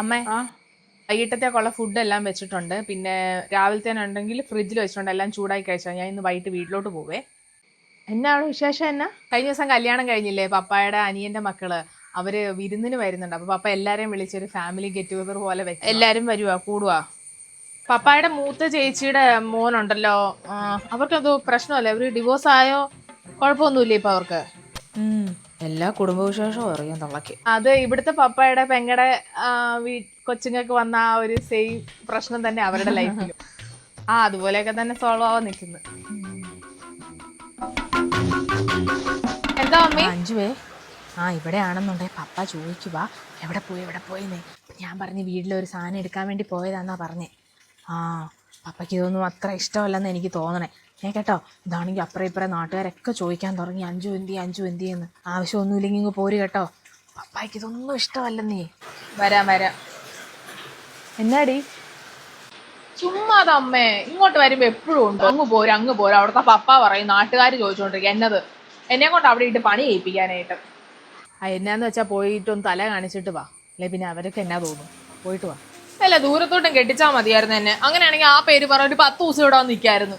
അമ്മേ വൈകിട്ടത്തേക്കുള്ള ഫുഡ് എല്ലാം വെച്ചിട്ടുണ്ട്. പിന്നെ രാവിലത്തേനുണ്ടെങ്കിൽ ഫ്രിഡ്ജിൽ വെച്ചിട്ടുണ്ട്. എല്ലാം ചൂടായി കഴിച്ചാൽ ഞാൻ ഇന്ന് വൈകിട്ട് വീട്ടിലോട്ട് പോവേ. എന്നാണ് വിശേഷം? എന്നാ കഴിഞ്ഞ ദിവസം കല്യാണം കഴിഞ്ഞില്ലേ, പപ്പായുടെ അനിയന്റെ മക്കള് അവര് വിരുന്നിന് വരുന്നുണ്ട്. അപ്പൊ പപ്പ എല്ലാരെയും വിളിച്ചൊരു ഫാമിലി ഗെറ്റ് ടുഗദർ പോലെ വെക്കും. എല്ലാരും വരുവാ, കൂടുവാ? പപ്പായുടെ മൂത്ത ചേച്ചിയുടെ മോനുണ്ടല്ലോ, അവർക്കത് പ്രശ്നമല്ലേ? അവര് ഡിവോഴ്സ് ആയോ? കുഴപ്പമൊന്നുമില്ല ഇപ്പൊ അവർക്ക്? എല്ലാ കുടുംബവിശേഷവും അറിയാം തള്ളക്ക്. അത് ഇവിടുത്തെ പപ്പായുടെ പെങ്ങടെ കൊച്ചുങ്ങൾക്ക് വന്ന ആ ഒരു സെയിം പ്രശ്നം തന്നെ അവരുടെ ലൈഫിലും. അതുപോലെയൊക്കെ തന്നെ സോൾവ് ആവാൻ നിൽക്കുന്നു. എന്താ അമ്മേ? അഞ്ചുവേ, ഇവിടെ ആണെന്നുണ്ടെ പപ്പ ചോദിക്കുവാ എവിടെ പോയിന്നേ. ഞാൻ പറഞ്ഞ് വീട്ടിലൊരു സാധനം എടുക്കാൻ വേണ്ടി പോയതാന്നാ പറഞ്ഞേ. പപ്പയ്ക്ക് ഇതൊന്നും അത്ര ഇഷ്ടമല്ലെന്ന് എനിക്ക് തോന്നണേ. കേട്ടോ, ഇതാണെങ്കിൽ അപ്പുറം ഇപ്പുറം നാട്ടുകാരൊക്കെ ചോദിക്കാൻ തുടങ്ങി, അഞ്ചു എന്തിയെന്ന്. ആവശ്യമൊന്നുമില്ലെങ്കിൽ ഇങ്ങ് പോര് കേട്ടോ, പപ്പായ്ക്ക് ഇതൊന്നും ഇഷ്ടമല്ലെന്നേ. വരാം. എന്നാടി? ചുമ്മാ അമ്മേ, ഇങ്ങോട്ട് വരുമ്പോ എപ്പോഴും ഉണ്ട് അങ്ങ് പോരാ. അവിടുത്തെ പപ്പ പറയും നാട്ടുകാർ ചോദിച്ചോണ്ടിരിക്കുക എന്നെ കൊണ്ട് അവിടെ ഇട്ട് പണി ചെയ്യിപ്പിക്കാനായിട്ട്. എന്നാന്ന് വെച്ചാൽ പോയിട്ടൊന്ന് തല കാണിച്ചിട്ട് വാ, അല്ലെ പിന്നെ അവരൊക്കെ എന്നാ തോന്നും. പോയിട്ട് വാ. അല്ല, ദൂരത്തോട്ടും കെട്ടിച്ചാൽ മതിയായിരുന്നു എന്നെ. അങ്ങനെയാണെങ്കിൽ ആ പേര് പറഞ്ഞ ഒരു 10 ദിവസം ഇവിടെ വന്ന് നിൽക്കായിരുന്നു.